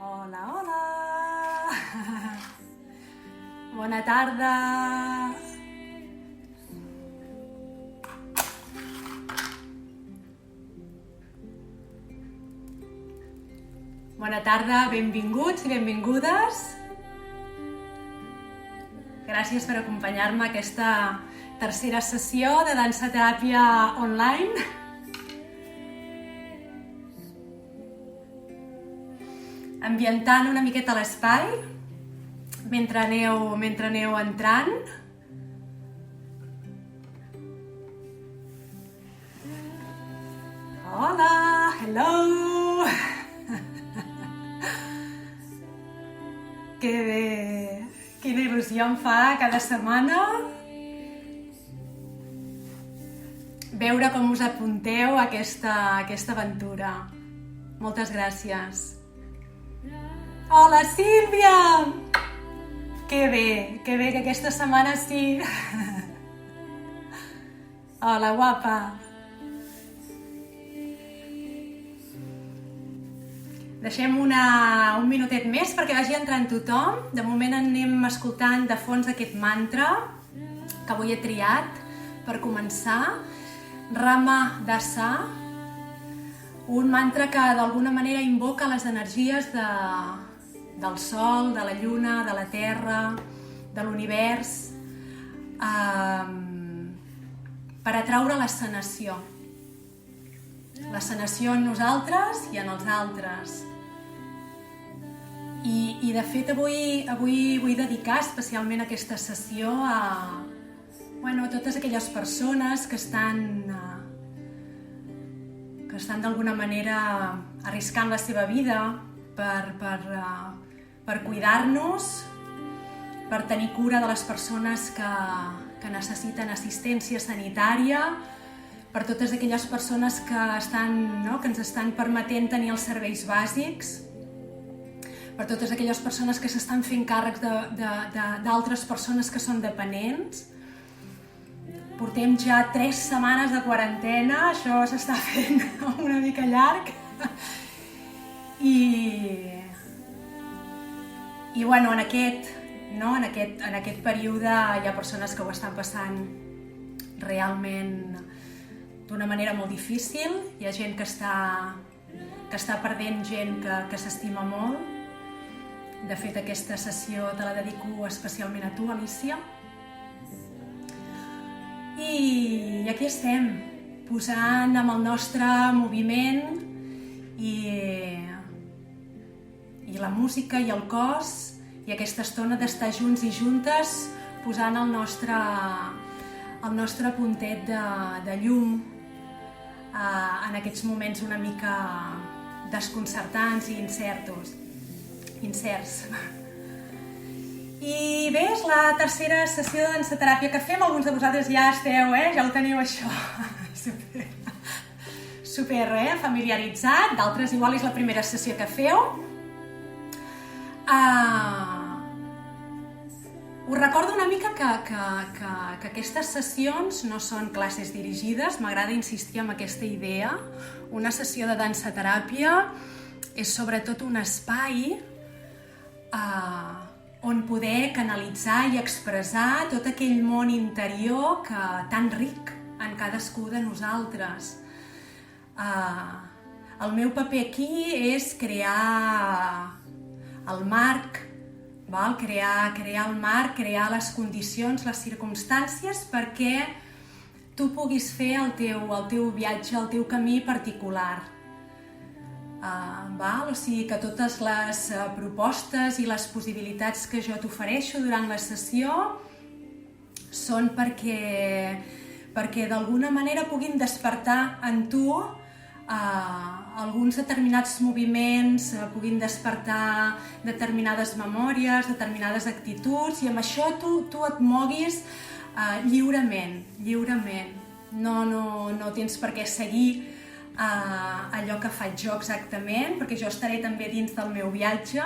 Hola, hola! Bona tarda! Bona tarda, benvinguts i benvingudes. Gràcies per acompanyar-me a aquesta tercera sessió de dansa teràpia online. Ambientant una miqueta l'espai mentre aneu entrant. Hola, hello! Que bé! Quina il·lusió em fa cada setmana veure com us apunteu a aquesta aventura. Moltes gràcies. Hola, Sílvia! Que bé que aquesta setmana sí. Hola, guapa. Deixem un minutet més perquè vagi entrant tothom. De moment anem escoltant de fons aquest mantra que avui he triat per començar. Rama Dasa, un mantra que d'alguna manera invoca les energies del sol, de la lluna, de la terra, de l'univers, per atraure la sanació. La sanació en nosaltres i en els altres. I de fet avui vull dedicar especialment aquesta sessió a totes aquelles persones que estan d'alguna manera arriscant la seva vida per cuidar-nos, per tenir cura de les persones que necessiten assistència sanitària, per totes aquelles persones que ens estan permetent tenir els serveis bàsics, per totes aquelles persones que s'estan fent càrrecs d'altres persones que són dependents. Portem ja 3 setmanes de quarantena, això s'està fent una mica llarg. I en aquest període hi ha persones que ho estan passant realment d'una manera molt difícil. Hi ha gent que està perdent gent que s'estima molt. De fet, aquesta sessió te la dedico especialment a tu, Alicia. I aquí estem, posant amb el nostre moviment i la música i el cos i aquesta estona d'estar junts i juntes, posant el nostre puntet de llum en aquests moments una mica desconcertants i incerts. I bé, és la tercera sessió de dansa teràpia que fem. Alguns de vosaltres ja esteu, ja ho teniu això super familiaritzat. D'altres igual és la primera sessió que feu. Us recordo una mica que aquestes sessions no són classes dirigides. M'agrada insistir en aquesta idea. Una sessió de dansa teràpia és sobretot un espai on poder canalitzar i expressar tot aquell món interior tan ric en cadascú de nosaltres. El meu paper aquí és crear el marc, crear les condicions, les circumstàncies perquè tu puguis fer el teu viatge, el teu camí particular. O sigui que totes les propostes i les possibilitats que jo t'ofereixo durant la sessió són perquè d'alguna manera puguin despertar en tu alguns determinats moviments, puguin despertar determinades memòries, determinades actituds, i amb això tu et moguis lliurement. No tens per què seguir allò que faig jo exactament, perquè jo estaré també dins del meu viatge.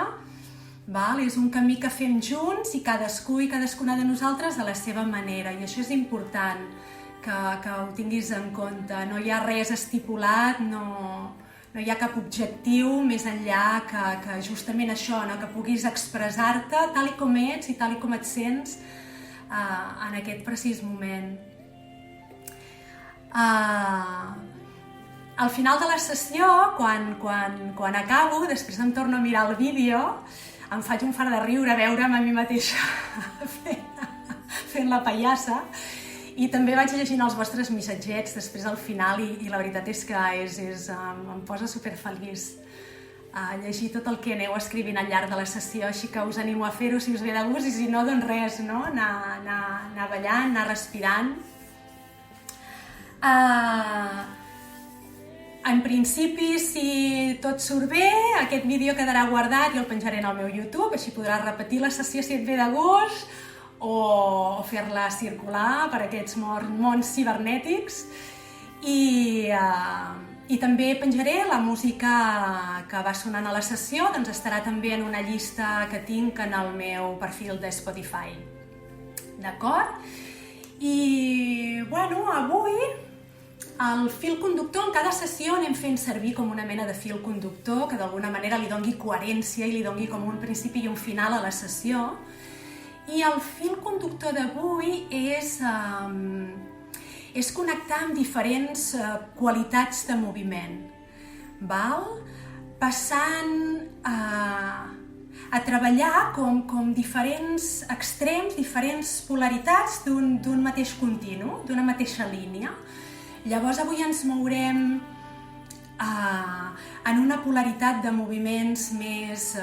És un camí que fem junts i cadascú i cadascuna de nosaltres a la seva manera, i això és important que ho tinguis en compte. No hi ha res estipulat, no no hi ha cap objectiu més enllà que justament això, no? Que puguis expressar-te tal i com ets i tal i com et sents en aquest precís moment. Al final de la sessió, quan acabo, després em torno a mirar el vídeo, em faig un fart de riure, veure'm a mi mateixa fent la pallassa, i també vaig llegint els vostres missatgets després al final i la veritat és que em posa superfeliç llegir tot el que aneu escrivint al llarg de la sessió, així que us animo a fer-ho si us ve de gust i si no, doncs res, no? Anar ballant, anar respirant. En principi, si tot surt bé, aquest vídeo quedarà guardat i el penjaré en el meu YouTube, així podràs repetir la sessió si et ve de gust o fer-la circular per aquests mons cibernètics. I també penjaré la música que va sonant a la sessió, doncs estarà també en una llista que tinc en el meu perfil de Spotify. D'acord? I, bueno, avui el fil conductor, en cada sessió anem fent servir com una mena de fil conductor que d'alguna manera li doni coherència i li doni com un principi i un final a la sessió. I el fil conductor d'avui és connectar amb diferents qualitats de moviment, passant a treballar com diferents extrems, diferents polaritats d'un mateix continu, d'una mateixa línia. Llavors avui ens mourem en una polaritat de moviments més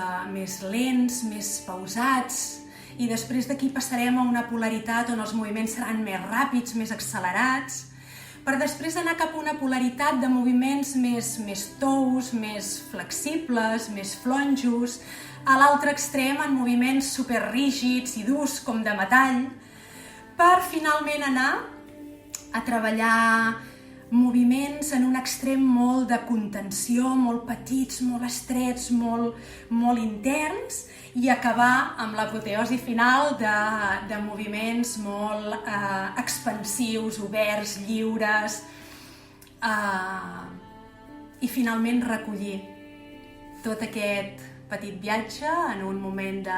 lents, més pausats, i després d'aquí passarem a una polaritat on els moviments seran més ràpids, més accelerats, per després anar cap a una polaritat de moviments més tous, més flexibles, més flonjos, a l'altre extrem en moviments superrígids i durs com de metall, per finalment anar a treballar moviments en un extrem molt de contenció, molt petits, molt estrets, molt interns, i acabar amb l'apoteosi final de moviments molt expansius, oberts, lliures, i finalment recollir tot aquest petit viatge en un moment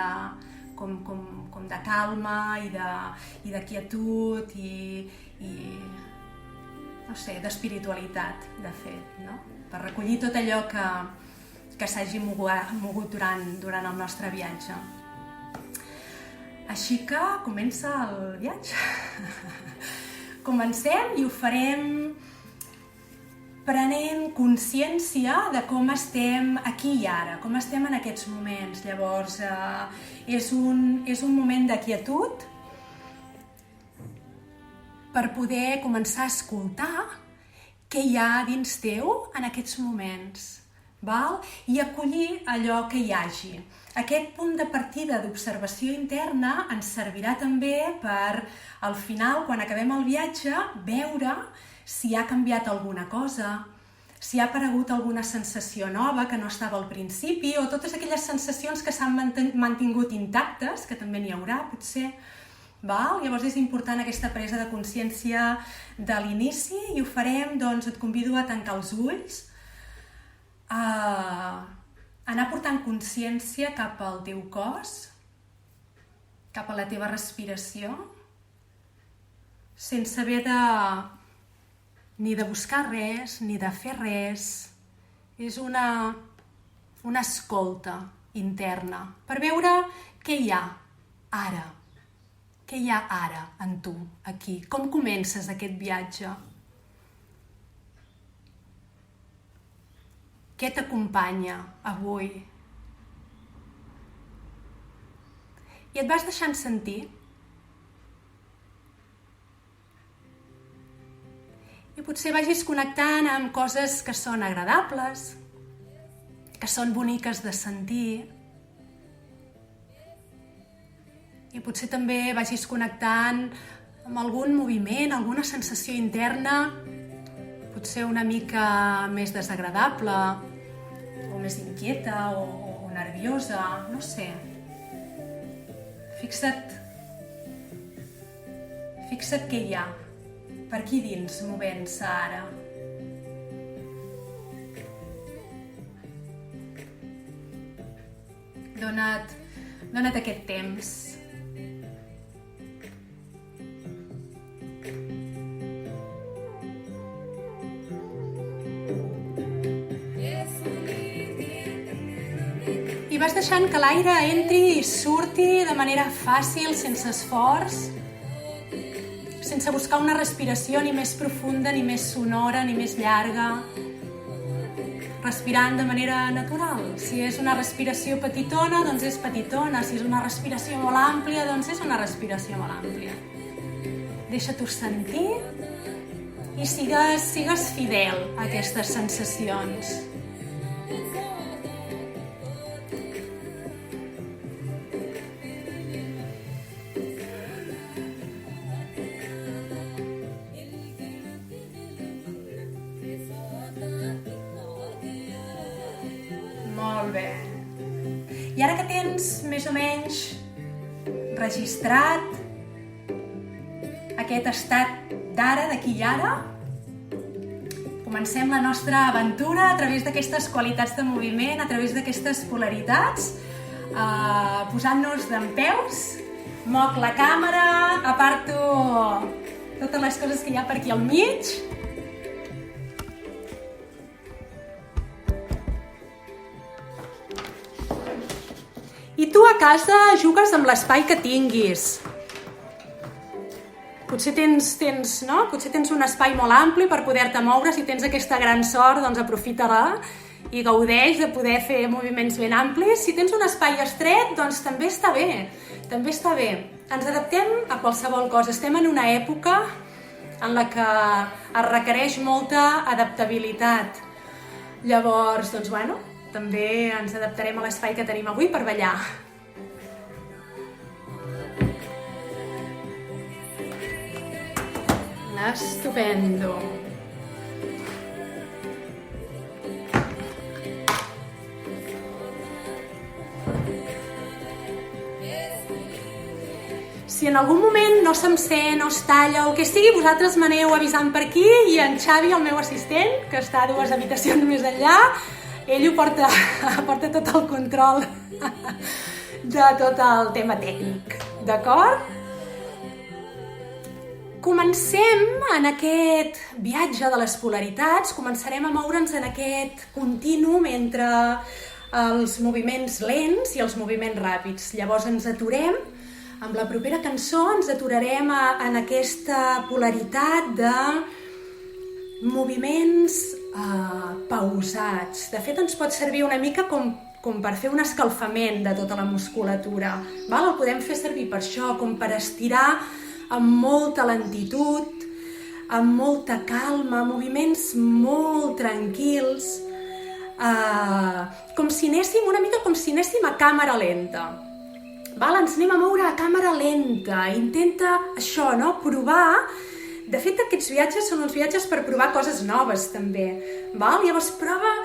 com de calma i de quietud i no sé, d'espiritualitat, de fet, no? Per recollir tot allò que s'hagi mogut durant el nostre viatge. Així que comença el viatge. Comencem i ho farem prenent consciència de com estem aquí i ara, com estem en aquests moments. Llavors, és un moment de quietud per poder començar a escoltar què hi ha dins teu en aquests moments. I acollir allò que hi hagi. Aquest punt de partida d'observació interna ens servirà també per, al final, quan acabem el viatge, veure si ha canviat alguna cosa, si ha aparegut alguna sensació nova que no estava al principi, o totes aquelles sensacions que s'han mantingut intactes, que també n'hi haurà, potser. Llavors és important aquesta presa de consciència de l'inici i ho farem, doncs et convido a tancar els ulls, anar portant consciència cap al teu cos, cap a la teva respiració, sense haver ni de buscar res, ni de fer res. És una escolta interna per veure què hi ha ara, què hi ha ara en tu, aquí. Com comences aquest viatge? Què t'acompanya avui? I et vas deixant sentir. I potser vagis connectant amb coses que són agradables, que són boniques de sentir. I potser també vagis connectant amb algun moviment, alguna sensació interna, potser una mica més desagradable, o més inquieta, o nerviosa, no sé. Fixa't què hi ha per aquí dins movent-se ara. Dona't aquest temps. I vas deixant que l'aire entri i surti de manera fàcil, sense esforç, sense buscar una respiració ni més profunda, ni més sonora, ni més llarga. Respirant de manera natural. Si és una respiració petitona, doncs és petitona. Si és una respiració molt àmplia, doncs és una respiració molt àmplia. Deixa-t'ho sentir i sigues fidel a aquestes sensacions. Molt bé. I ara que tens més o menys registrat aquest estat d'ara, d'aquí i ara, comencem la nostra aventura a través d'aquestes qualitats de moviment, a través d'aquestes polaritats, posant-nos dempeus, moc la càmera, aparto totes les coses que hi ha per aquí al mig. I tu a casa jugues amb l'espai que tinguis. Potser tens un espai molt ampli per poder-te moure. Si tens aquesta gran sort, doncs aprofita-la i gaudeix de poder fer moviments ben amplis. Si tens un espai estret, doncs també està bé. També està bé. Ens adaptem a qualsevol cosa. Estem en una època en la que es requereix molta adaptabilitat. Llavors, doncs també ens adaptarem a l'espai que tenim avui per ballar. Estupendo. Si en algun moment no se'm sent o es talla o el que sigui, vosaltres m'aneu avisant per aquí i en Xavi, el meu assistent, que està a 2 habitacions més enllà, ell ho porta tot el control de tot el tema tècnic, d'acord? Comencem en aquest viatge de les polaritats, començarem a moure'ns en aquest contínuum entre els moviments lents i els moviments ràpids. Llavors ens aturem, amb la propera cançó ens aturarem en aquesta polaritat de moviments pausats. De fet, ens pot servir una mica com per fer un escalfament de tota la musculatura. El podem fer servir per això, com per estirar amb molta lentitud, amb molta calma, moviments molt tranquils, com si anéssim a càmera lenta. Ens anem a moure a càmera lenta, intenta això, provar. De fet, aquests viatges són uns viatges per provar coses noves, també. Llavors, prova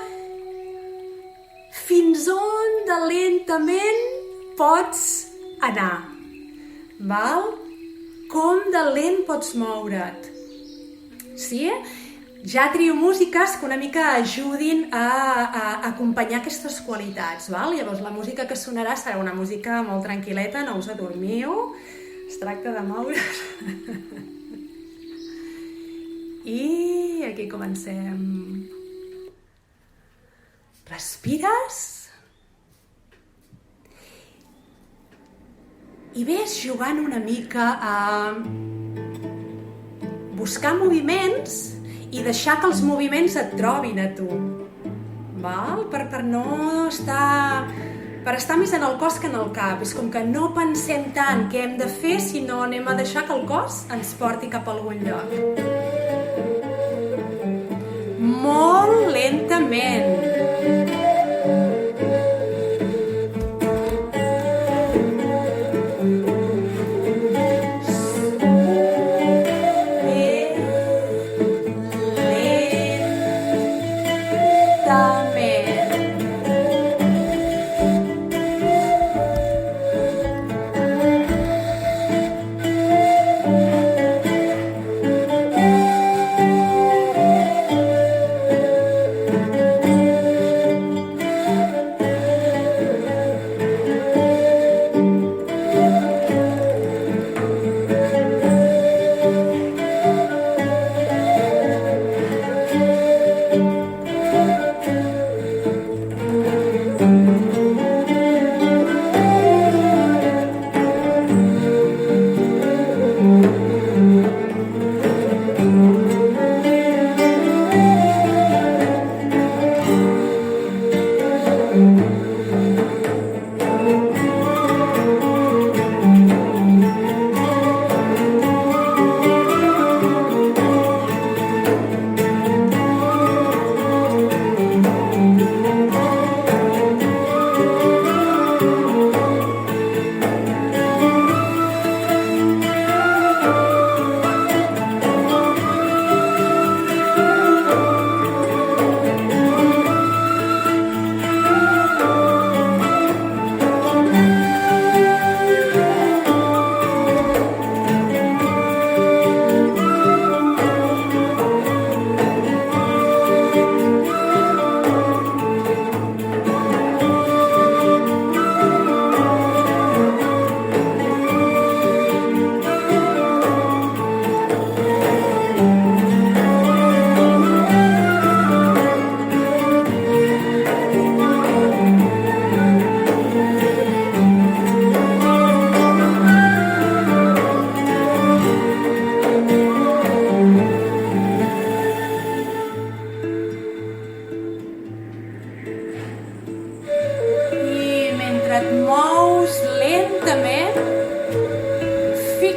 fins on de lentament pots anar. Com de lent pots moure't. Sí? Ja trio músiques que una mica ajudin a acompanyar aquestes qualitats. Llavors, la música que sonarà serà una música molt tranquil·leta, no us adormiu. Es tracta de moure's. I aquí comencem. Respires i ves jugant una mica a buscar moviments i deixar que els moviments et trobin a tu. Per no estar... Per estar més en el cos que en el cap. És com que no pensem tant què hem de fer, sinó anem a deixar que el cos ens porti cap a algun lloc. Molt lentament.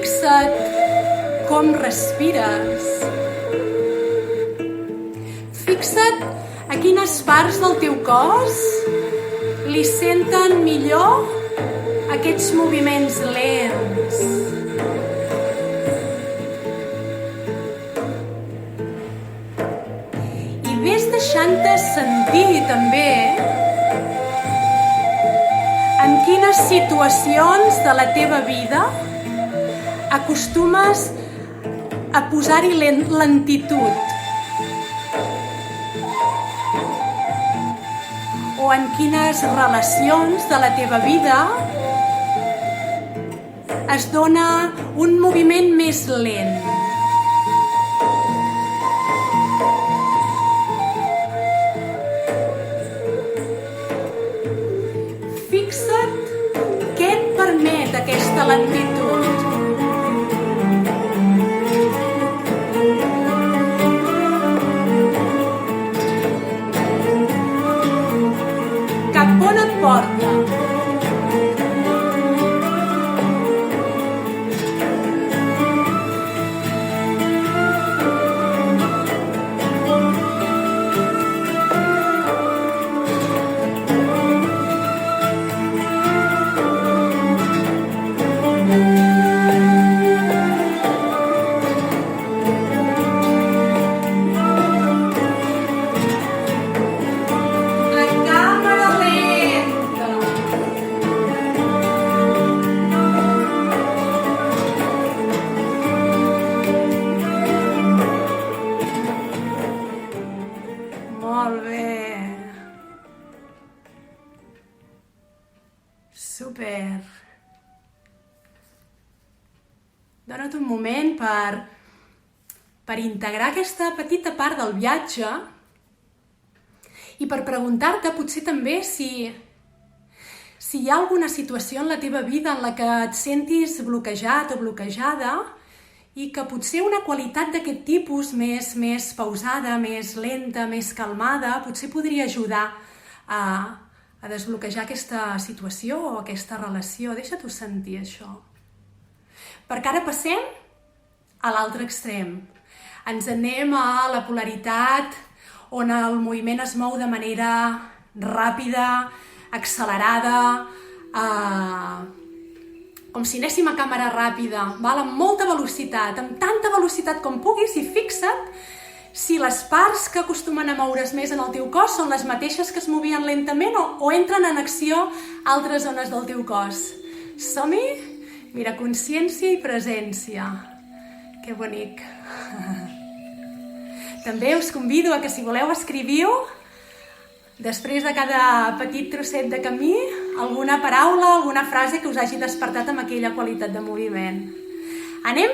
Fixa't com respires. Fixa't a quines parts del teu cos li senten millor aquests moviments lents. I ves deixant-te sentir també en quines situacions de la teva vida acostumes a posar-hi lentitud. O en quines relacions de la teva vida es dona un moviment més lent. Fixa't què et permet aquesta lentitud. Cap on et porta? Molt bé. Super. Dona't un moment per integrar aquesta petita part del viatge i per preguntar-te potser també si hi ha alguna situació en la teva vida en la que et sentis bloquejat o bloquejada i que potser una qualitat d'aquest tipus més pausada, més lenta, més calmada, potser podria ajudar a desbloquejar aquesta situació o aquesta relació. Deixa-t'ho sentir, això. Perquè ara passem a l'altre extrem. Ens anem a la polaritat on el moviment es mou de manera ràpida, accelerada, com si anéssim a càmera ràpida, amb molta velocitat, amb tanta velocitat com puguis, i fixa't si les parts que acostumen a moure's més en el teu cos són les mateixes que es movien lentament o entren en acció altres zones del teu cos. Som-hi? Mira, consciència i presència. Que bonic. També us convido a que, si voleu, escriviu després de cada petit trosset de camí alguna paraula, alguna frase que us hagi despertat amb aquella qualitat de moviment. Anem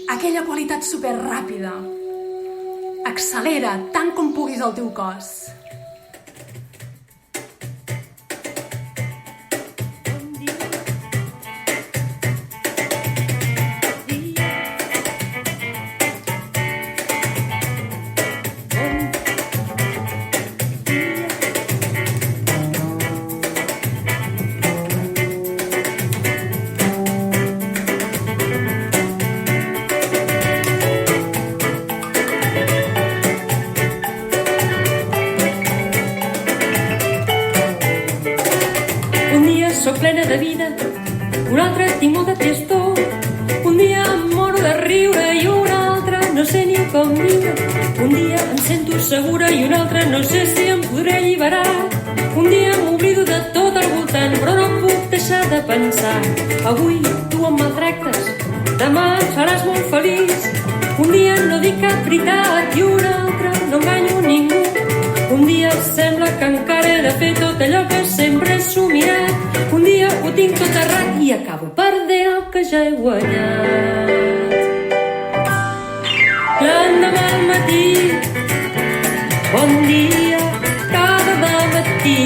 a aquella qualitat superràpida. Accelera tant com puguis el teu cos. Soc plena de vida, un altre tinc molta tristor. Un dia em moro de riure i un altre no sé ni com viure. Un dia em sento segura i un altre no sé si em podré alliberar. Un dia m'oblido de tot al voltant, però no puc deixar de pensar. Avui tu em maltractes, demà em faràs molt feliç. Un dia no dic cap veritat i un altre no enganyo ningú. Un dia sembla que encara he de fer tot allò que sempre he somiat. Un dia ho tinc tot errat i acabo perdent el que ja he guanyat. L'endemà al matí, bon dia, cada dematí.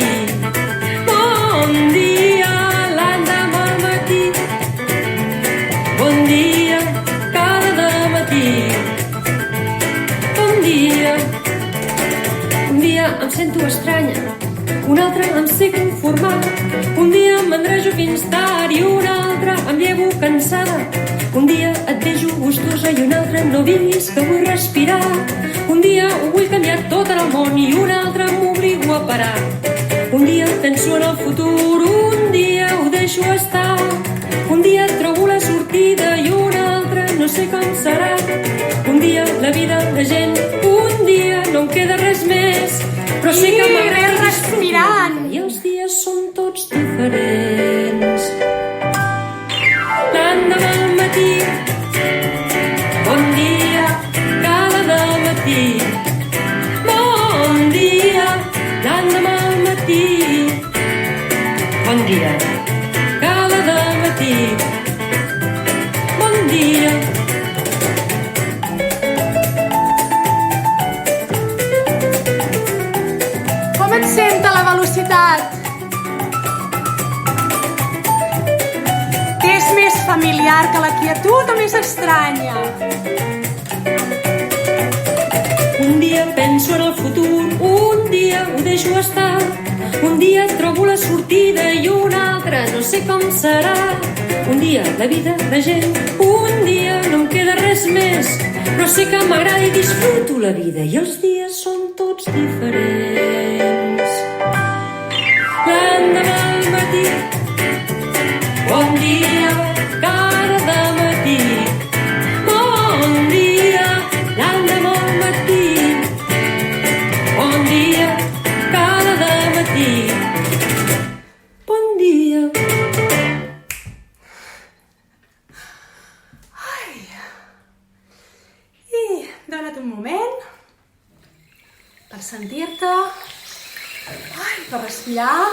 Bon dia, l'endemà al matí. Bon dia, cada dematí. Bon dia. Un dia em sento estranya, un altre em sé conformar, un dia m'endrejo fins tard i un altre em llevo cansada, un dia et vejo gustosa i un altre no vinguis que vull respirar, un dia ho vull canviar tot en el món i un altre m'obligo a parar, un dia penso en el futur, un dia ho deixo estar, un dia trobo la sortida i un altre no sé com serà, un dia la vida de gent, un dia no em queda res més, però sé que m'agrada respirant i els dies són tots diferents. L'endemà al matí, bon dia, cada dematí, bon dia, l'endemà al matí, bon dia, cada dematí, bon dia. Com et senta la velocitat? T'és més familiar que la quietud o més estranya? Un dia penso en el futur, un dia ho deixo estar, un dia trobo la sortida i un altre no sé com serà, un dia la vida de gent, un dia no em queda res més, però sé que m'agrada i disfruto la vida i els dies són tots diferents. L'endemà al matí, bon dia, cada dematí, bon dia, l'endemà al matí, bon dia, cada dematí, bon dia. Dona't un moment per sentir-te, per respirar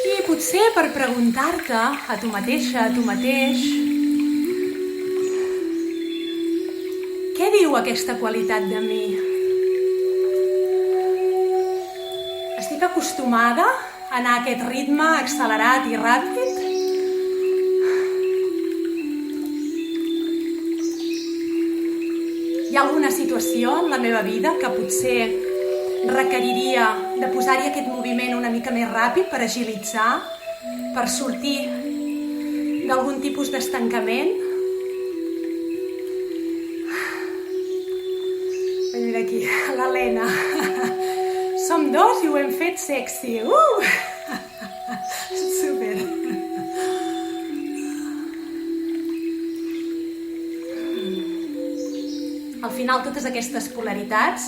i potser per preguntar-te a tu mateixa, a tu mateix, què diu aquesta qualitat de mi? Estic acostumada a anar a aquest ritme accelerat i ràpid? Hi ha alguna situació en la meva vida que potser requeriria de posar-hi aquest moviment una mica més ràpid per agilitzar, per sortir d'algun tipus d'estancament? Mira aquí, l'Helena. Som dos i ho hem fet sexy. Super. Al final, totes aquestes polaritats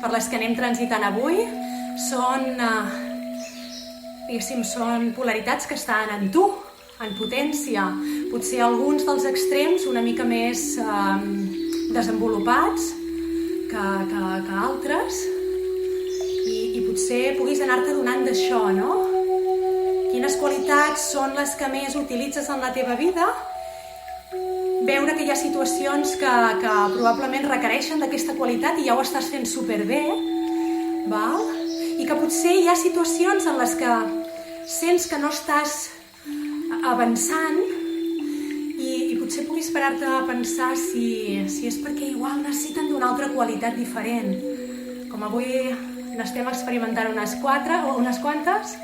per les que anem transitant avui són polaritats que estan en tu, en potència. Potser alguns dels extrems una mica més desenvolupats que altres i potser puguis anar-te adonant d'això, no? Quines qualitats són les que més utilitzes en la teva vida? Veure que hi ha situacions que probablement requereixen d'aquesta qualitat i ja ho estàs fent superbé, val? I que potser hi ha situacions en les que sents que no estàs avançant i potser puguis parar-te a pensar si és perquè igual necessiten d'una altra qualitat diferent. Com avui n'estem experimentant unes quantes,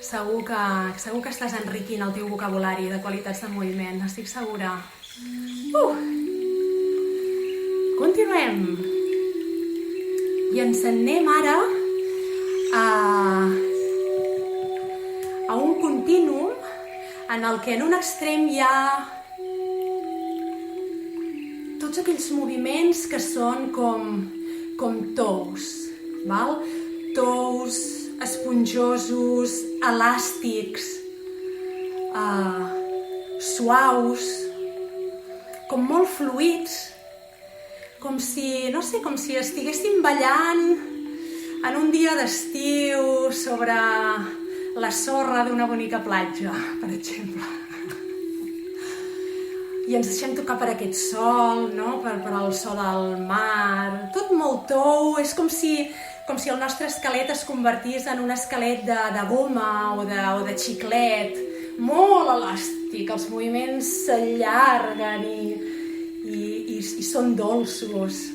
segur que estàs enriquint el teu vocabulari de qualitats de moviment, estic segura. Continuem. I ens anem ara a un contínuum en el que en un extrem hi ha tots aquells moviments que són com tous, val? Tous esponjosos, elàstics, suaus, com molt fluids, com si estiguéssim ballant en un dia d'estiu sobre la sorra d'una bonica platja, per exemple. I ens deixem tocar per aquest sol, no? per el so del mar, tot molt tou, és com si el nostre esquelet es convertís en un esquelet de goma o de xiclet, molt elàstic, els moviments s'allarguen i són dolços.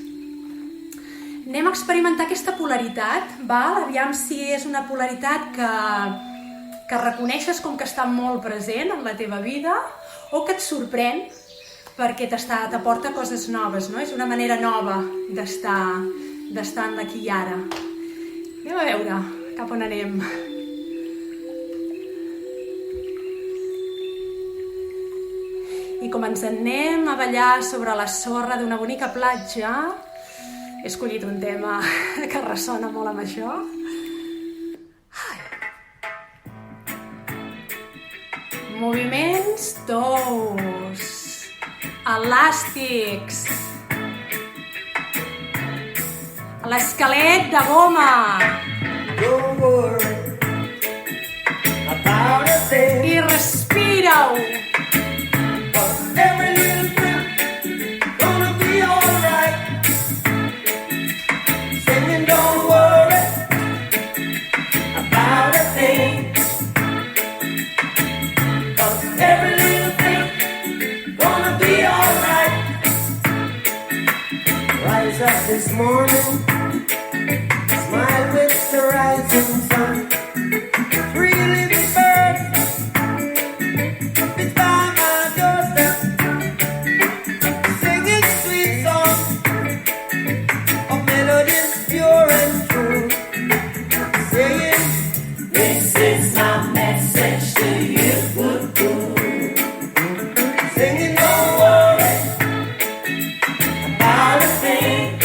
Anem a experimentar aquesta polaritat, val? Aviam si és una polaritat que reconeixes com que està molt present en la teva vida o que et sorprèn perquè t'aporta coses noves, no? És una manera nova d'estar en l'aquí i ara. Anem a veure cap on anem. I com ens anem a ballar sobre la sorra d'una bonica platja, he escollit un tema que ressona molt amb això. Moviments tous, elàstics, l'esquelet de goma. I respira-ho. This morning, smile with the rising sun. Three little birds, it's by my doorstep, singing sweet songs of melodies pure and true, saying, this is my message to you. Singing, don't worry about a thing.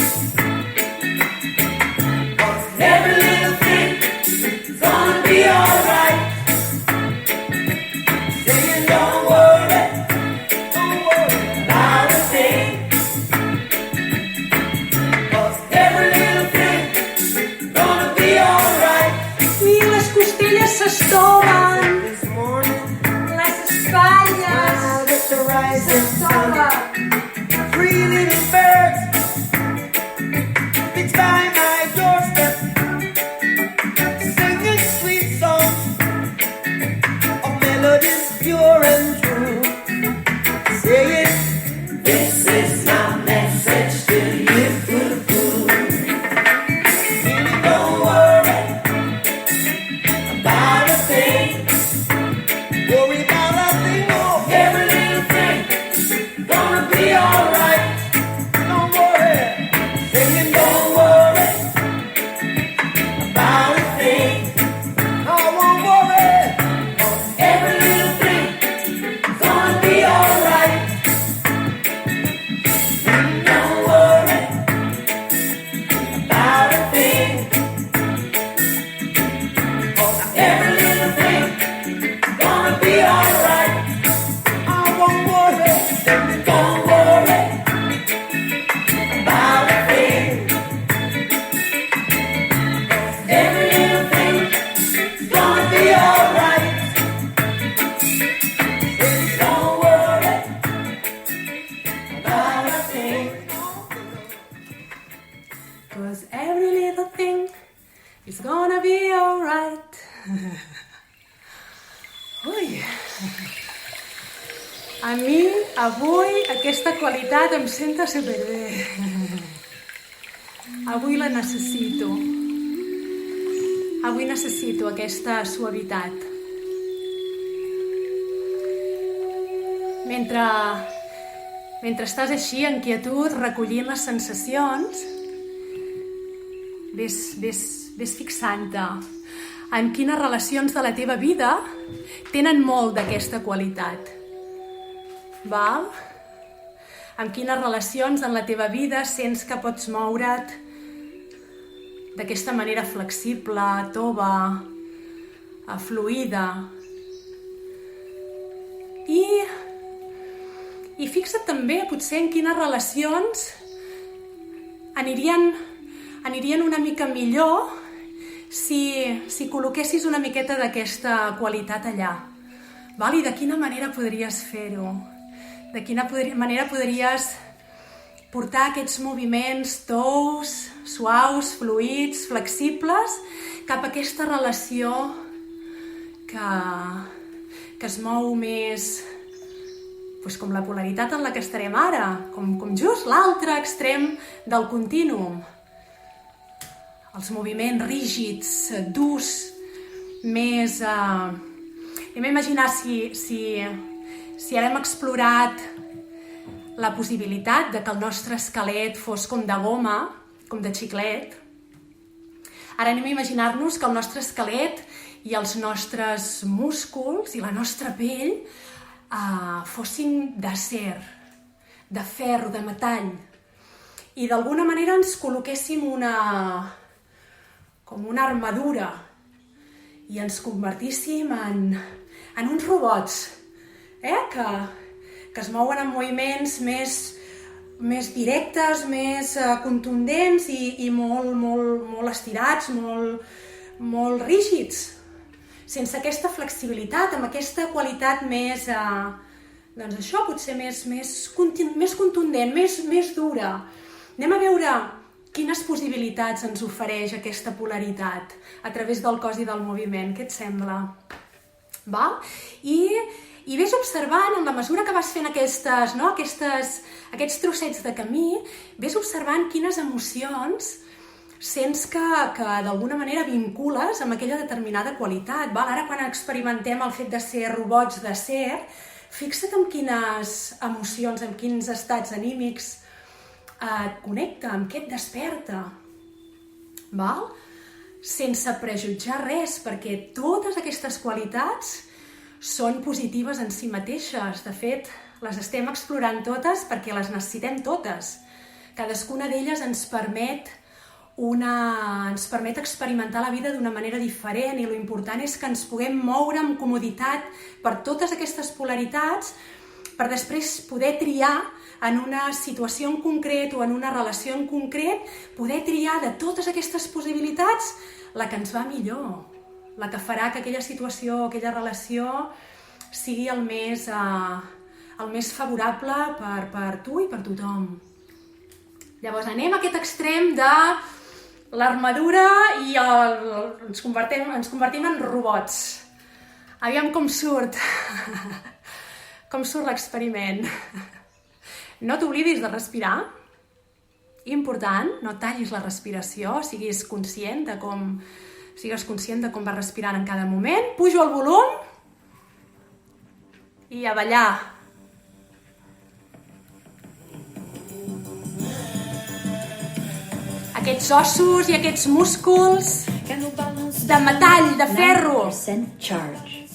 S'estoven, les espatlles s'estoven. Three little birds, it's by my doorstep, singing sweet songs of melodies pure and true, saying, this is my message to you. Don't worry about a thing. Worry about a thing, oh, every little thing gonna be alright. Don't worry, singing, don't worry about a thing. I won't worry, 'cause every little thing gonna be alright. Don't worry about a thing. Every little thing gonna be alright. I won't worry, don't worry about a thing. Every little thing gonna be alright. Don't worry about a thing. 'Cause every little thing is gonna be alright. Ui. A mi, avui, aquesta qualitat em senta superbé. Avui la necessito. Avui necessito aquesta suavitat. Mentre estàs així, en quietud, recollint les sensacions, ves fixant-te en quines relacions de la teva vida tenen molt d'aquesta qualitat. Val? En quines relacions en la teva vida sents que pots moure't d'aquesta manera flexible, tova, fluida. I fixa't també potser en quines relacions anirien una mica millor si col·loquessis una miqueta d'aquesta qualitat allà. Val? I de quina manera podries fer-ho? De quina manera podries portar aquests moviments tous, suaus, fluids, flexibles, cap a aquesta relació que es mou més com la polaritat en la que estarem ara, com just l'altre extrem del contínuum. els moviments rígids, durs, més... Anem a imaginar si ara hem explorat la possibilitat de que el nostre esquelet fos com de goma, com de xiclet. Ara anem a imaginar-nos que el nostre esquelet i els nostres músculs i la nostra pell fossin d'acer, de ferro, de metall, i d'alguna manera ens col·loquéssim com una armadura i ens convertíssim en uns robots que es mouen en moviments més directes, més contundents i molt estirats, molt rígids, sense aquesta flexibilitat, amb aquesta qualitat més, doncs això, potser més contundent, més dura. Anem a veure quines possibilitats ens ofereix aquesta polaritat a través del cos i del moviment. Què et sembla? Val? I vés observant, en la mesura que vas fent aquests trossets de camí, vés observant quines emocions sents que d'alguna manera vincules amb aquella determinada qualitat. Val? Ara, quan experimentem el fet de ser robots d'acer, fixa't en quines emocions, en quins estats anímics et connecta, amb què et desperta. Val? Sense prejutjar res, perquè totes aquestes qualitats són positives en si mateixes. De fet, les estem explorant totes perquè les necessitem totes. Cadascuna d'elles ens permet experimentar la vida d'una manera diferent, i l'important és que ens puguem moure amb comoditat per totes aquestes polaritats per després poder triar en una situació en concret o en una relació en concret, poder triar de totes aquestes possibilitats la que ens va millor, la que farà que aquella situació o aquella relació sigui el més favorable per tu i per tothom. Llavors anem a aquest extrem de l'armadura i ens convertim en robots. Aviam com surt l'experiment. No t'oblidis de respirar. Important, no tallis la respiració, sigues conscient de com vas respirant en cada moment. Pujo el volum i a ballar. Aquests ossos i aquests músculs de metall, de ferro.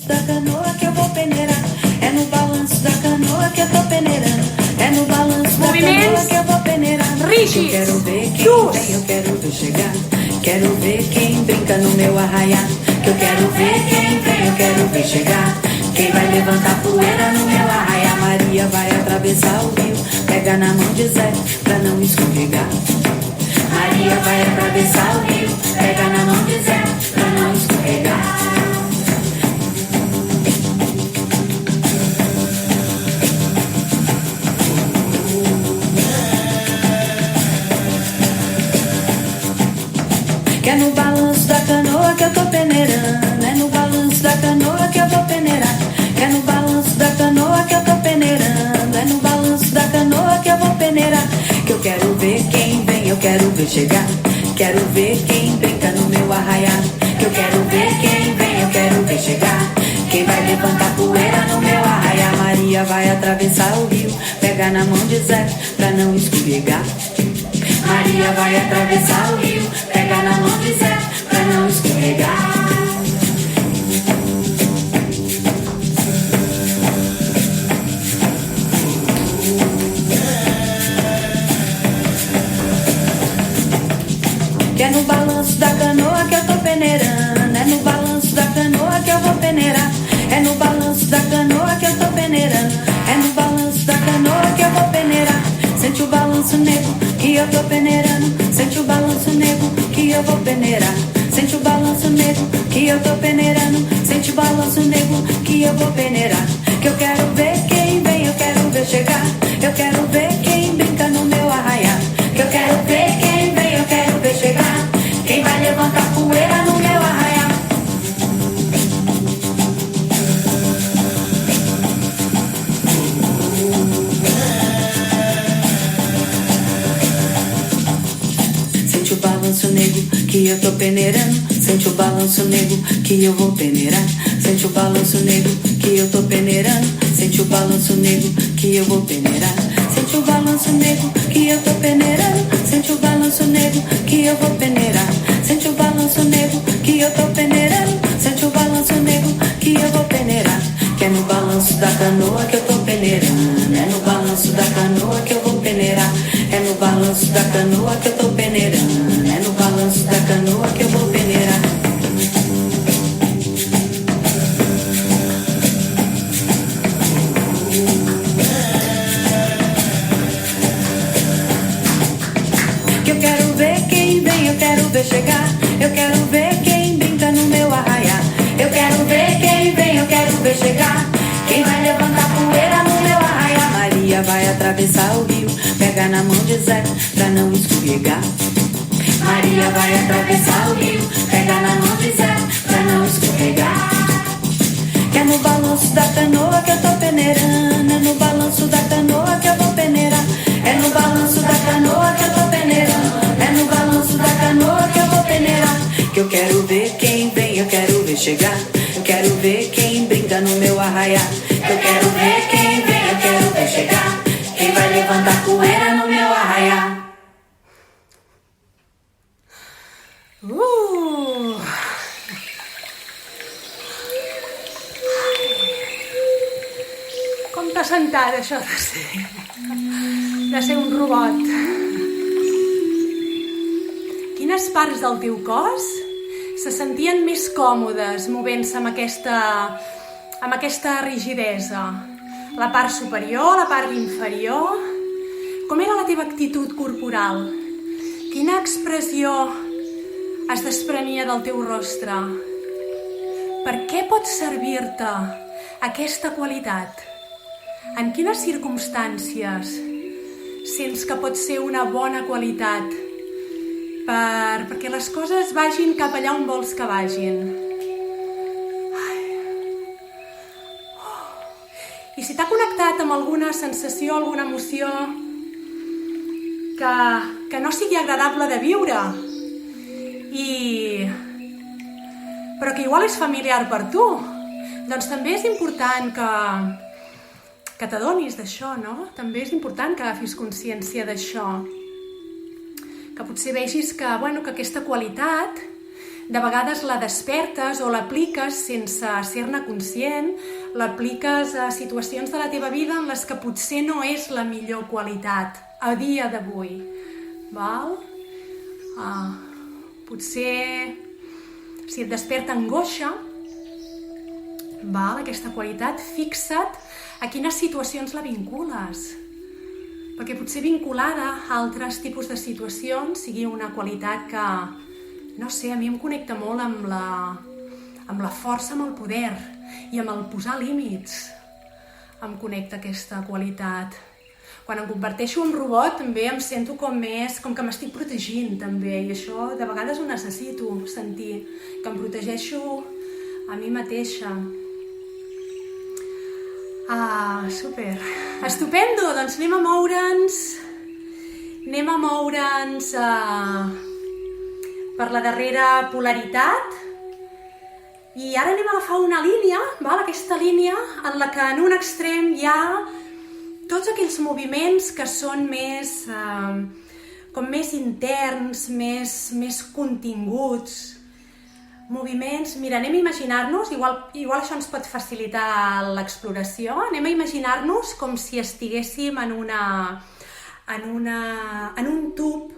Da canoa que eu vou peneirar, é no balanço da canoa que eu tô peneirando, é no balanço da canoa que eu vou peneirar. Rígids, eu quero ver quem vem, eu quero ver chegar, quero ver quem brinca no meu arraial, que eu quero ver quem vem, eu quero ver chegar, quem vai levantar poeira no meu arraial. Maria vai atravessar o rio, pega na mão de Zé pra não escorregar. Maria vai atravessar o rio, pega na mão de Zé pra não escorregar. É no balanço da canoa que eu tô peneirando, é no balanço da canoa que eu vou peneirar, é no balanço da canoa que eu tô peneirando, é no balanço da canoa que eu vou peneirar, que eu quero ver quem vem, eu quero ver chegar, quero ver quem brinca no meu arraial, que eu quero ver quem vem, eu quero ver chegar, quem vai levantar poeira no meu arraial. Maria vai atravessar o rio, pega na mão de Zé pra não escorregar. Maria vai atravessar o rio, pega na mão de Zé pra não escorregar. Que é no balanço da canoa que eu tô peneirando, é no balanço da canoa que eu vou peneirar, é no balanço da canoa que eu tô peneirando, é no balanço da canoa que eu vou peneirar. Sente o balanço nego que eu tô peneirando, sente o balanço nego que eu vou peneirar, sente o balanço nego que eu tô peneirando, sente o balanço nego que eu vou peneirar, que eu quero ver quem vem, eu quero ver chegar, eu quero ver quem brinca no meu arraial, que eu quero ver quem vem, eu quero ver chegar, quem vai levantar poeira no meu arraial. Sente o balanço nego que que eu tô peneirando. Sente o balanço, nego, que eu vou peneirar. Sente o balanço, nego, que eu tô peneirando. Sente o balanço, nego, que eu vou peneirar. Sente o balanço, nego, que eu tô peneirando. Sente o balanço, nego, que eu vou peneirar. Sente o balanço, nego, que eu tô peneirando. Sente o balanço, nego, que eu vou peneirar. Que é no balanço da canoa que eu tô peneirando. É no balanço da canoa que eu vou peneirar. É no balanço da canoa que eu tô peneirando. É no balanço da canoa que eu vou peneirar. Que eu quero ver quem vem, eu quero ver chegar. Eu quero ver quem brinca no meu arraiá. Eu quero ver quem vem, eu quero ver chegar. Quem vai levantar poeira no meu arraiá? Maria vai atravessar o rio, pega na mão de Zé pra não escorregar. Maria vai atravessar o rio, pega na mão de Zé pra não escorregar. Que é no balanço da canoa que eu tô peneirando. É no balanço da canoa que eu vou peneirar. É no balanço da canoa que eu tô peneirando. É no balanço da canoa que eu vou peneirar. Que eu quero ver quem vem, eu quero ver chegar. Eu quero ver quem brinca no meu arraiá. Eu quero ver quem vem, eu quero ver chegar. Quem vai levantar poeira no meu arraiá? Com t'ha sentat això de ser un robot? Quines parts del teu cos se sentien més còmodes movent-se amb aquesta rigidesa? La part superior, la part inferior? Com era la teva actitud corporal? Quina expressió es desprenia del teu rostre? Per què pot servir-te aquesta qualitat? En quines circumstàncies sents que pot ser una bona qualitat perquè les coses vagin cap allà on vols que vagin? I si t'ha connectat amb alguna sensació, alguna emoció que no sigui agradable de viure, però que igual és familiar per tu, doncs també és important que t'adonis d'això, no? També és important que agafis consciència d'això. Que potser vegis que aquesta qualitat de vegades la despertes o l'apliques sense ser-ne conscient, l'apliques a situacions de la teva vida en les que potser no és la millor qualitat a dia d'avui. Val? Potser si et desperta angoixa, val, aquesta qualitat, fixa't a quines situacions la vincules. Perquè potser vinculada a altres tipus de situacions sigui una qualitat que, no sé, a mi em connecta molt amb la força, amb el poder i amb el posar límits. Em connecta aquesta qualitat. Quan em converteixo en robot també em sento com que m'estic protegint també, i això de vegades ho necessito, sentir que em protegeixo a mi mateixa. Super. Estupendo, doncs anem a moure'ns per la darrera polaritat i ara anem a agafar una línia, val? Aquesta línia en la que en un extrem hi ha tots aquells moviments que són més interns, més continguts. Moviments, mira, anem a imaginar-nos, igual això ens pot facilitar l'exploració, anem a imaginar-nos com si estiguéssim en un tub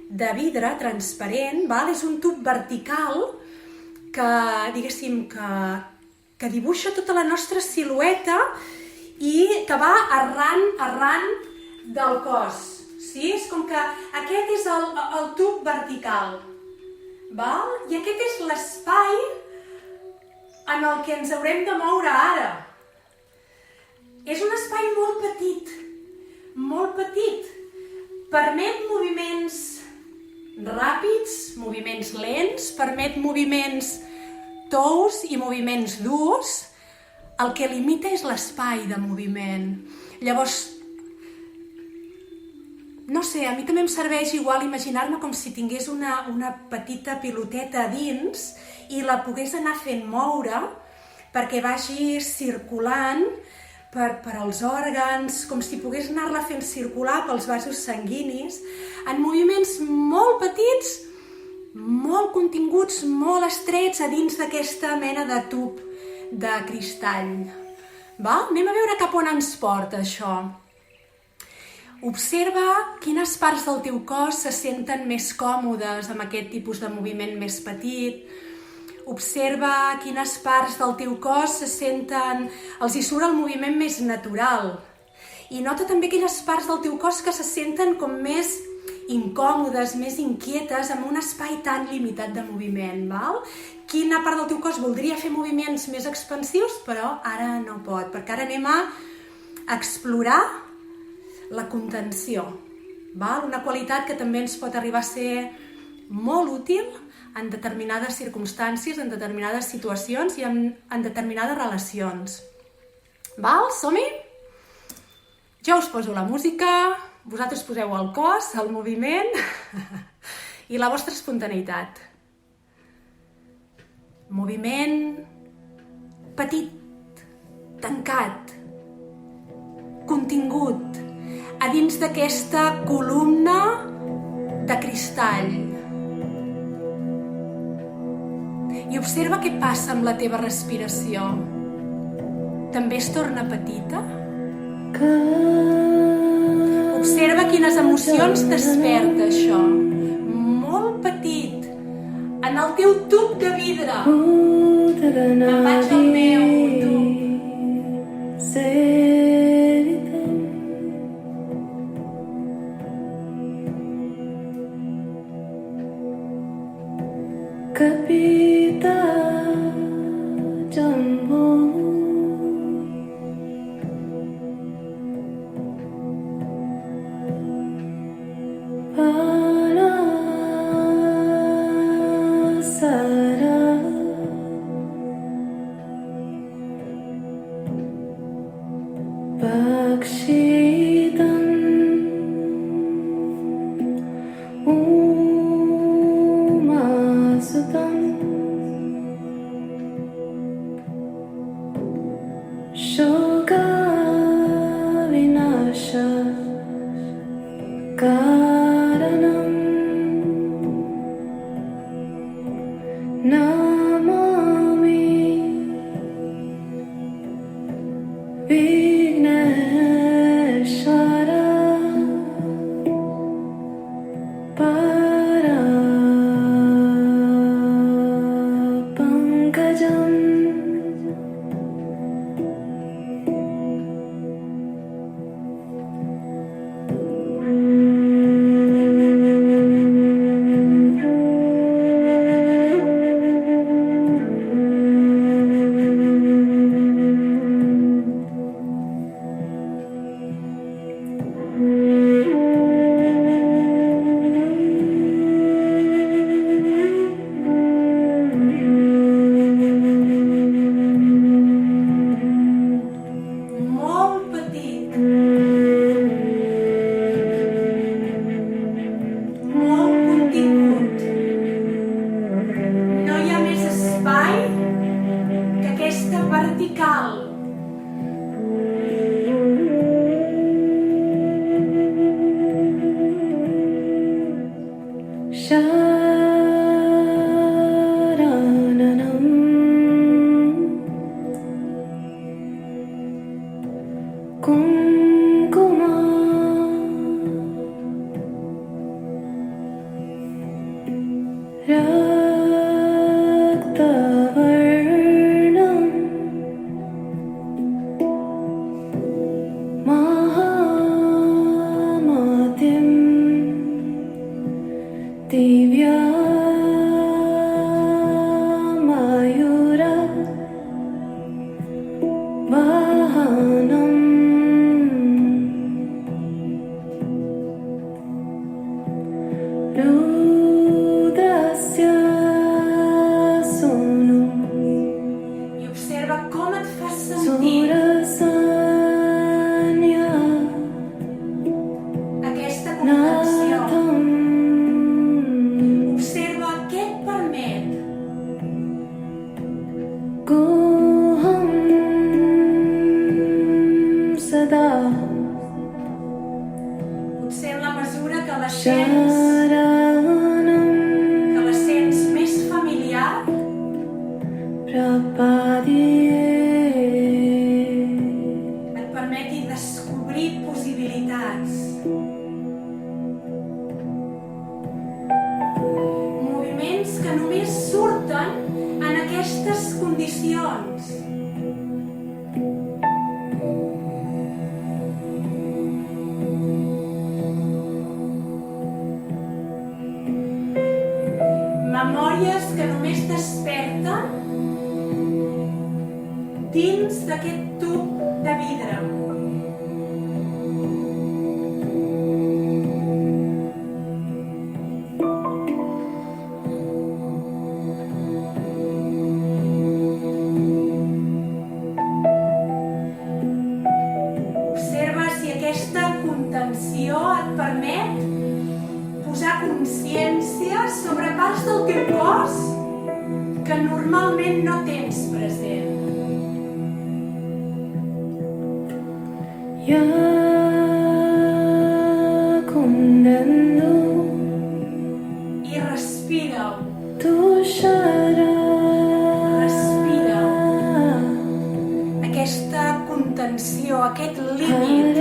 de vidre transparent, val? És un tub vertical que, diguéssim, que dibuixa tota la nostra silueta i que va arran del cos. Sí? És com que aquest és el tub vertical. Val? I aquest és l'espai en el que ens haurem de moure ara. És un espai molt petit. Permet moviments ràpids, moviments lents, permet moviments tous i moviments durs. El que limita és l'espai de moviment. Llavors, no sé, a mi també em serveix igual imaginar-me com si tingués una petita piloteta a dins i la pogués anar fent moure perquè vagi circulant per als òrgans, com si pogués anar-la fent circular pels vasos sanguinis, en moviments molt petits, molt continguts, molt estrets a dins d'aquesta mena de tub de cristall. Va? Anem a veure cap on ens porta això. Observa quines parts del teu cos se senten més còmodes amb aquest tipus de moviment més petit. Observa quines parts del teu cos se senten, els hi surt el moviment més natural. I nota també aquelles parts del teu cos que se senten com més incòmodes, més inquietes, amb un espai tan limitat de moviment. Val? Quina part del teu cos voldria fer moviments més expansius, però ara no pot, perquè ara anem a explorar la contenció. Val? Una qualitat que també ens pot arribar a ser molt útil en determinades circumstàncies, en determinades situacions i en determinades relacions. Val? Som-hi? Jo us poso la música, vosaltres poseu el cos, el moviment i la vostra espontaneïtat. Moviment petit, tancat, contingut, a dins d'aquesta columna de cristall. I observa què passa amb la teva respiració. També es torna petita? Observa quines emocions desperta això. Molt petit. En el teu tub de vidre. Me'n vaig al meu, tu. Kapita Jambo Para Sara Bakshitan Umasutam Shoka Vinasha Karanam Namami Vigneshwara Para Pankajam Molt petit. Molt contingut. No hi ha més espai que aquesta vertical. Sharanam Kumkuma Raktavarnam Mahamatim Divya Mayura Vahanam Potser en la mesura que la sents més familiar, et permeti descobrir possibilitats. Moviments que només surten en aquestes condicions. Memòries que només desperten dins d'aquest tub de vidre. Observa si aquesta contenció et permet posar consciència sobre parts del teu cos que normalment no tens present. I respira-ho. Respira. Aquesta contenció, aquest límit,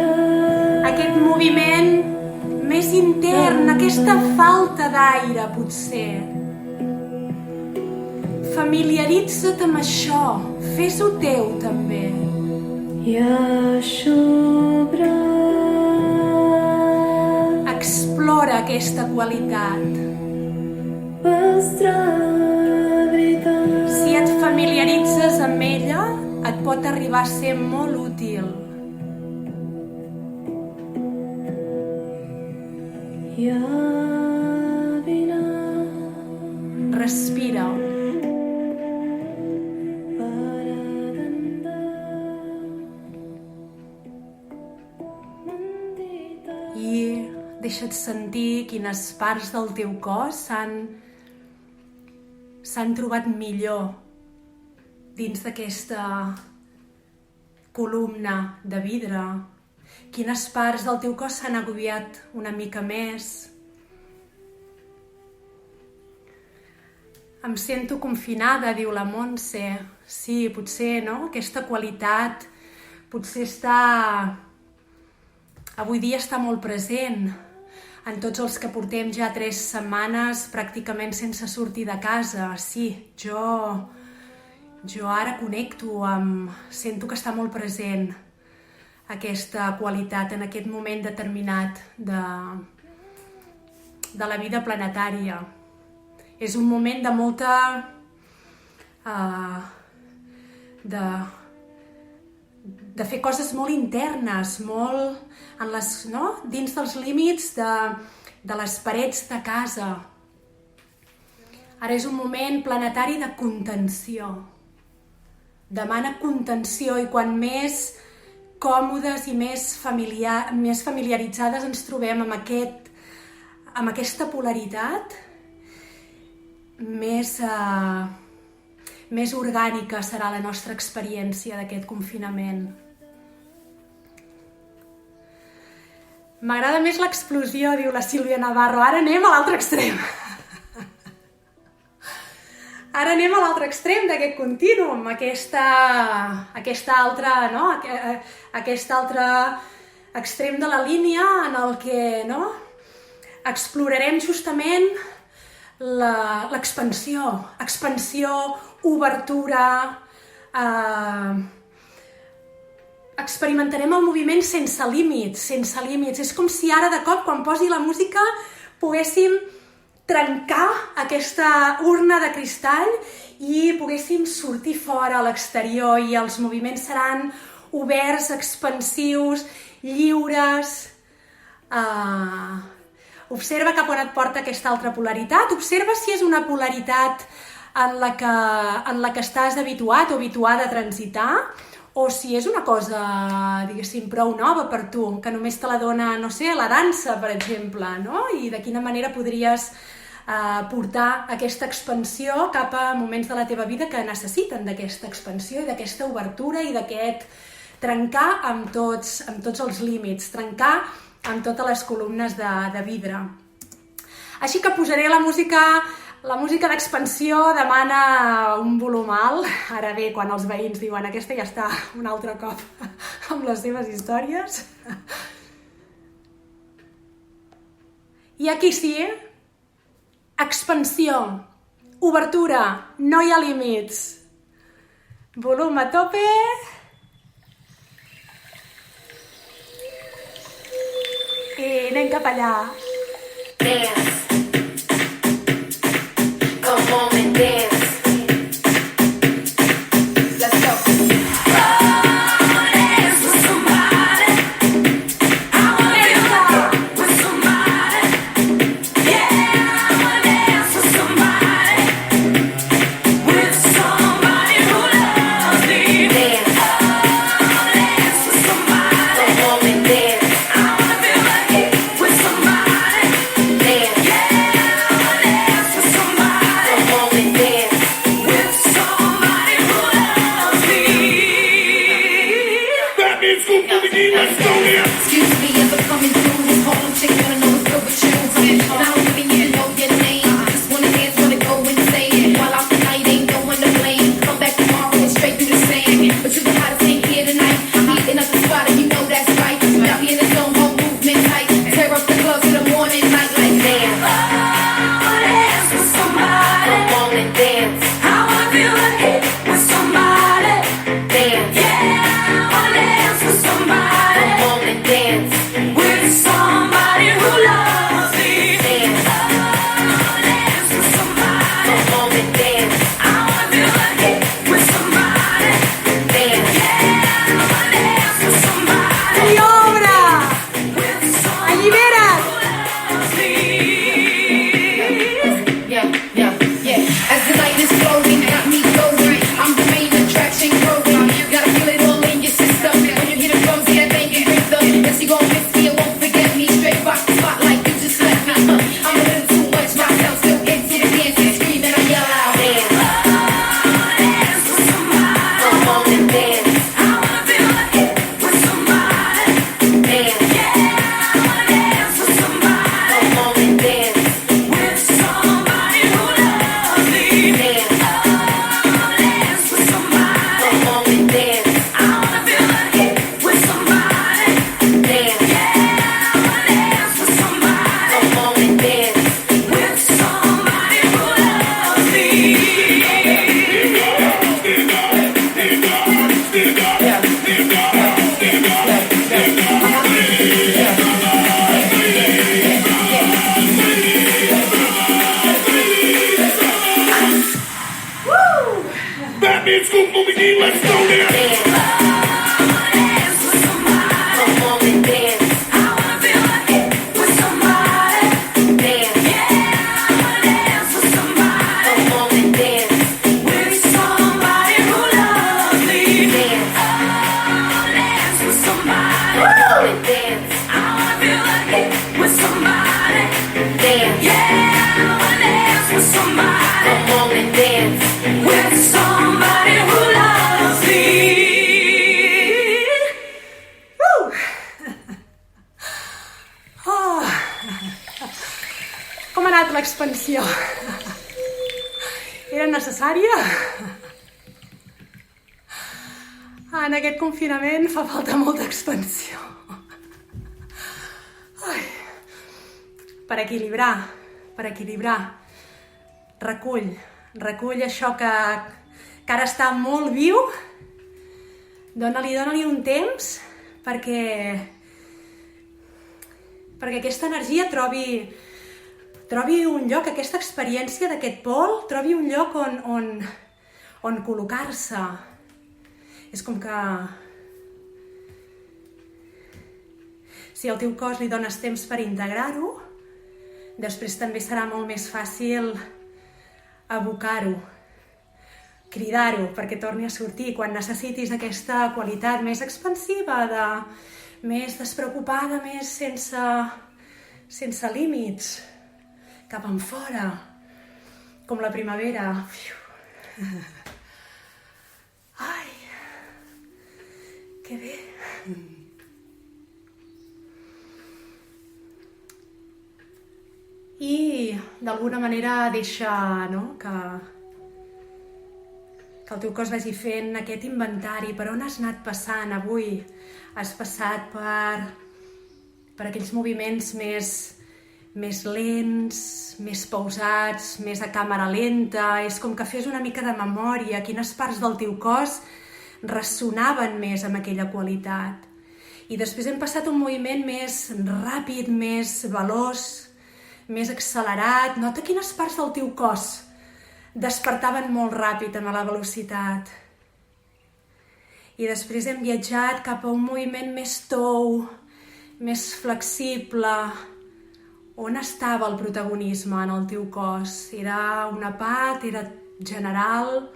aquest moviment més intern, aquesta falta d'aire, potser. Familiaritza't amb això, fes-ho teu, també. Explora aquesta qualitat. Si et familiaritzes amb ella, et pot arribar a ser molt útil. Respira. I deixa't sentir quines parts del teu cos s'han trobat millor dins d'aquesta columna de vidre. Quines parts del teu cos s'han agobiat una mica més. Em sento confinada, diu la Montse. Sí, potser, no? Aquesta qualitat potser avui dia està molt present en tots els que portem ja 3 setmanes pràcticament sense sortir de casa. Sí, jo ara connecto sento que està molt present aquesta qualitat en aquest moment determinat de la vida planetària. És un moment de molta de fer coses molt internes, molt dins dels límits de les parets de casa. Ara és un moment planetari de contenció. Demana contenció i quan més còmodes i més familiaritzades ens trobem amb aquesta polaritat, més orgànica serà la nostra experiència d'aquest confinament. M'agrada més l'explosió, diu la Sílvia Navarro. Ara anem a l'altre extrem. Ara anem a l'altre extrem d'aquest contínuum, aquest altre extrem de la línia en el que explorarem justament l'expansió, obertura, experimentarem el moviment sense límits. És com si ara de cop, quan posi la música, poguéssim trencar aquesta urna de cristall i poguéssim sortir fora a l'exterior i els moviments seran oberts, expansius, lliures. Observa cap on et porta aquesta altra polaritat, observa si és una polaritat en la que estàs habituat o habituada a transitar, o si és una cosa, diguéssim, prou nova per tu, que només te la dona, la dansa, per exemple, no? I de quina manera podries portar aquesta expansió cap a moments de la teva vida que necessiten d'aquesta expansió i d'aquesta obertura i d'aquest trencar amb tots els límits, trencar amb totes les columnes de vidre. Així que posaré la música d'expansió demana un volum alt. Ara bé, quan els veïns diuen aquesta ja està un altre cop amb les seves històries. I aquí sí, expansió, obertura, no hi ha límits. Volum a tope. I anem cap allà. Dance. Come on and dance. Let's go. Dance with somebody. I wanna dance with somebody. Yeah, I wanna dance with somebody. With somebody who loves me. Dance. Dance with somebody. Come on and dance. I wanna feel the heat with somebody. Dance. Yeah, I wanna dance with somebody. Come on and dance. With somebody who loves me. That means good for the game, let's go here. Excuse me if I'm coming through this whole chick wanna know what's good with you. And I don't even need to know your name. Just wanna dance, wanna go insane. While out the night ain't no one to blame. Come back tomorrow and straight through the same. But you the hottest thing here tonight. I'm eating up the spot and you know that's right. Got me in the zone, whole movement tight. Tear up the club in the morning, night like dance. I wanna dance with somebody. Come on and dance. I wanna feel the heat with somebody. Dance. Yeah, I wanna dance with somebody. Come on and dance. With somebody who loves me. Dance. I wanna dance with somebody. Come on and dance. I wanna feel the heat with somebody. Dance. Yeah, I wanna dance with somebody. I obra! With somebody Allibera't! who loves me. Yeah. As the night is flowing, got me going. I'm the main attraction growing. Gotta feel it all in your system. When you hear the drums, yeah, banging rhythm. Yes, you gon' miss me, you won't forget me. Straight rock the spotlight, you just let me. I'm a little too much myself, still into the dance and scream and I yell out. Dance. Dance with somebody. Come on and dance. I wanna feel the heat with somebody. Dance. Yeah, I wanna dance with somebody. Come on and dance. With somebody who loves me. Dance. Dance with somebody. Come on and dance. I wanna feel the heat with somebody. Dance. Yeah, I wanna dance with somebody. Come on and dance. With somebody who loves That means good for the game, let's go there. Dance. I wanna dance with somebody. Come on and dance. I wanna feel the heat with somebody. Dance. Yeah, I wanna dance with somebody. Come on and dance. With somebody who loves me. Dance. I wanna dance with somebody. Come on and dance. I wanna feel the heat with somebody. Dance. Yeah, I wanna dance with somebody. Come on and dance. With somebody who loves me. Oh. Com ha anat l'expansió? Era necessària? En aquest confinament fa falta molta expansió. Ai. Per equilibrar. Recull això que ara està molt viu. Dóna-li un temps perquè aquesta energia trobi un lloc, aquesta experiència d'aquest pol, trobi un lloc on col·locar-se. És com que si al teu cos li dones temps per integrar-ho, després també serà molt més fàcil abocar-ho, cridar-ho perquè torni a sortir quan necessitis aquesta qualitat més expansiva, més despreocupada, més sense límits, cap enfora, com la primavera. Ai, Que bé. I d'alguna manera deixa, no?, que el teu cos vagi fent aquest inventari. Per on has anat passant avui? Has passat per aquells moviments més lents, més pausats, més a càmera lenta. És com que fes una mica de memòria. Quines parts del teu cos ressonaven més amb aquella qualitat? I després hem passat a un moviment més ràpid, més veloç, més accelerat. Nota quines parts del teu cos despertaven molt ràpid amb la velocitat. I després hem viatjat cap a un moviment més tou, més flexible. On estava el protagonisme en el teu cos? Era una part? Era general?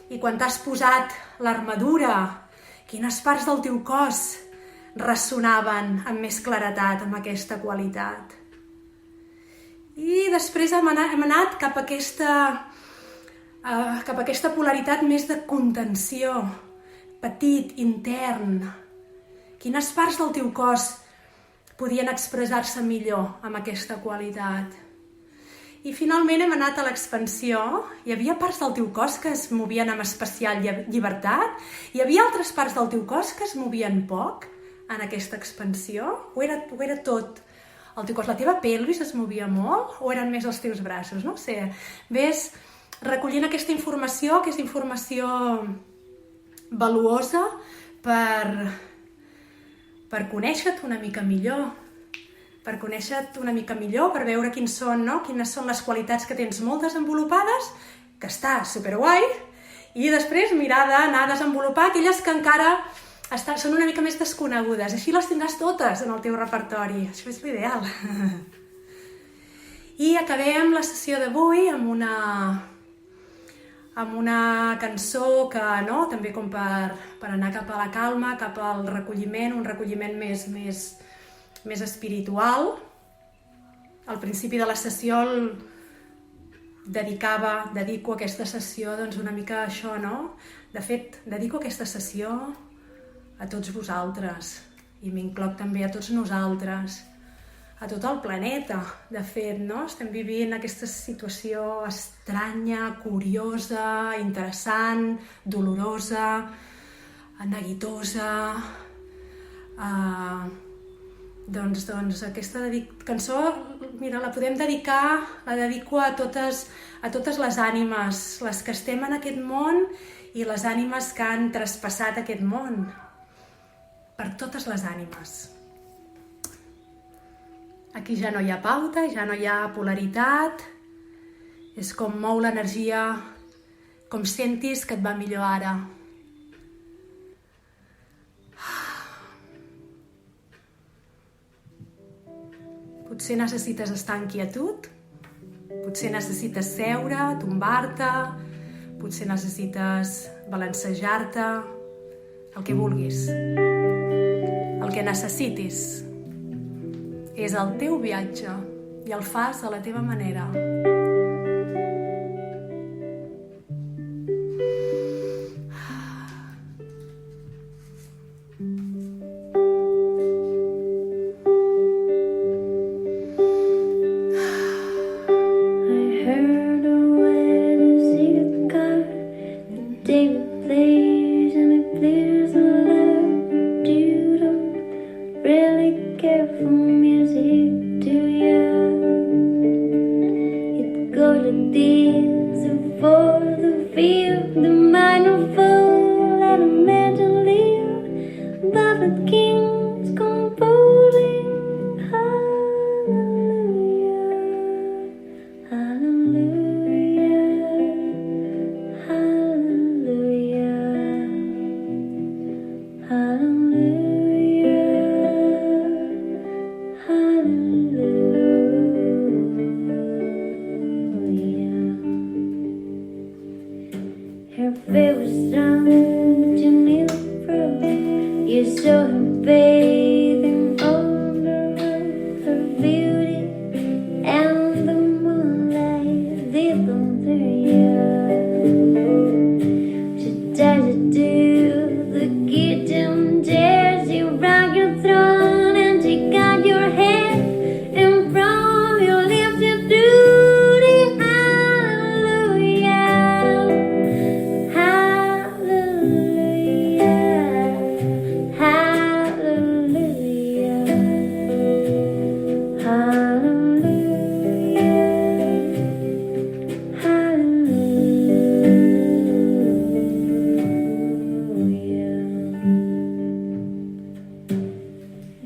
I quan t'has posat l'armadura, quines parts del teu cos ressonaven amb més claretat, amb aquesta qualitat? I després hem anat cap a aquesta polaritat més de contenció, petit, intern. Quines parts del teu cos podien expressar-se millor amb aquesta qualitat? I finalment hem anat a l'expansió. Hi havia parts del teu cos que es movien amb especial llibertat? Hi havia altres parts del teu cos que es movien poc en aquesta expansió? O era tot el teu cos? La teva pelvis es movia molt o eren més els teus braços? No ho sé. Ves recollint aquesta informació, que és informació valuosa per conèixer-te una mica millor. Per conèixer-te una mica millor, per veure quines són les qualitats que tens molt desenvolupades, que està superguai, i després mirar d'anar a desenvolupar aquelles que encara són una mica més desconegudes. Així les tindràs totes en el teu repertori. Això és l'ideal. I acabem la sessió d'avui amb una cançó que, no?, també com per anar cap a la calma, cap al recolliment, un recolliment més espiritual. Al principi de la sessió dedico aquesta sessió doncs una mica a això, no? De fet, dedico aquesta sessió a tots vosaltres, i m'incloc també a tots nosaltres, a tot el planeta. De fet, no? Estem vivint aquesta situació estranya, curiosa, interessant, dolorosa, neguitosa. Doncs aquesta cançó, mira, la dedico a totes les ànimes, les que estem en aquest món i les ànimes que han traspassat aquest món. Per totes les ànimes. Aquí ja no hi ha pauta, ja no hi ha polaritat. És com mou l'energia, com sentis que et va millor ara. Potser necessites estar en quietud, potser necessites seure, tombar-te, potser necessites balancejar-te, el que vulguis. El que necessitis és el teu viatge i el fas a la teva manera. To do the kitten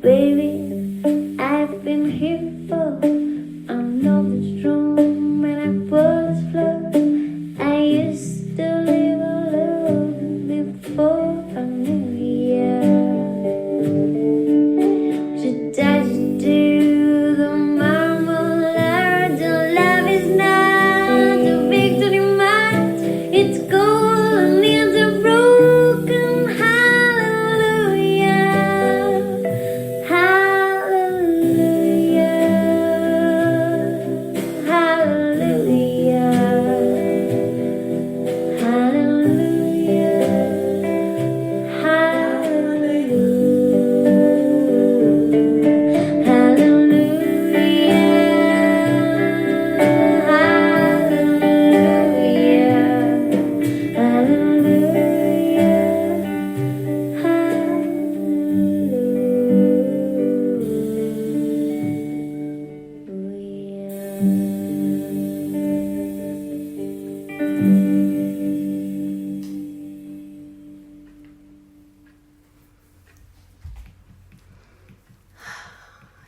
baby, I've been here before. I know this room and I was floor. I used to live alone before I knew you. Should I just do the marmalade? The love is not a victory match. It's gold and it's a broken hallelujah. Hallelujah. Hallelujah. Hallelujah.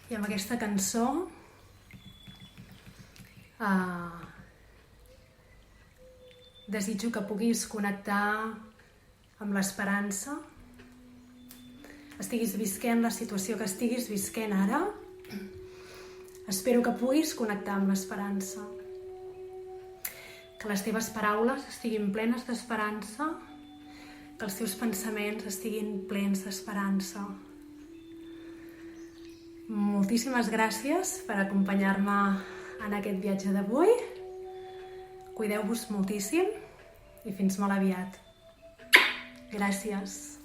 I amb aquesta cançó desitjo que puguis connectar amb l'esperança. Estiguis visquent la situació que estiguis visquent ara, espero que puguis connectar amb l'esperança. Que les teves paraules estiguin plenes d'esperança, que els teus pensaments estiguin plens d'esperança. Moltíssimes gràcies per acompanyar-me en aquest viatge d'avui. Cuideu-vos moltíssim i fins molt aviat. Gràcies.